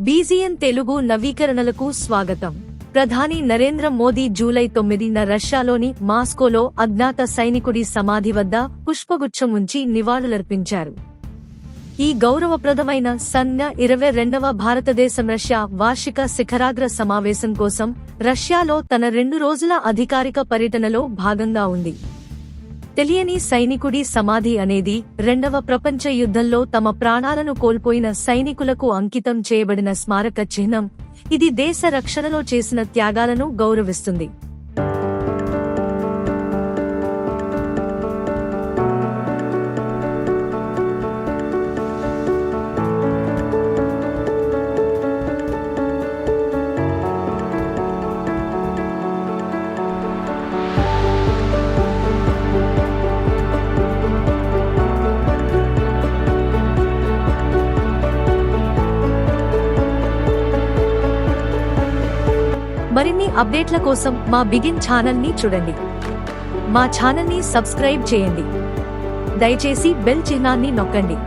బీజీఎన్ తెలుగు నవీకరణలకు స్వాగతం. ప్రధాని నరేంద్ర మోదీ జూలై 9న రష్యాలోని మాస్కోలో అజ్ఞాత సైనికుడి సమాధి వద్ద పుష్పగుచ్చం ఉంచి నివాళులర్పించారు. ఈ గౌరవప్రదమైన సన్న 22వ భారతదేశం రష్యా వార్షిక శిఖరాగ్ర సమావేశం కోసం రష్యాలో తన 2 రోజుల అధికారిక పర్యటనలో భాగంగా ఉంది. తెలియని సైనికుడి సమాధి అనేది 2వ ప్రపంచ యుద్ధంలో తమ ప్రాణాలను కోల్పోయిన సైనికులకు అంకితం చేయబడిన స్మారక చిహ్నం. ఇది దేశ రక్షణలో చేసిన త్యాగాలను గౌరవిస్తుంది. మరిన్ని అప్డేట్ల కోసం మా బిగిన్ ఛానల్ ని చూడండి. మా ఛానల్ ని సబ్స్క్రైబ్ చేయండి. దయచేసి బెల్ చిహ్నాన్ని నొక్కండి.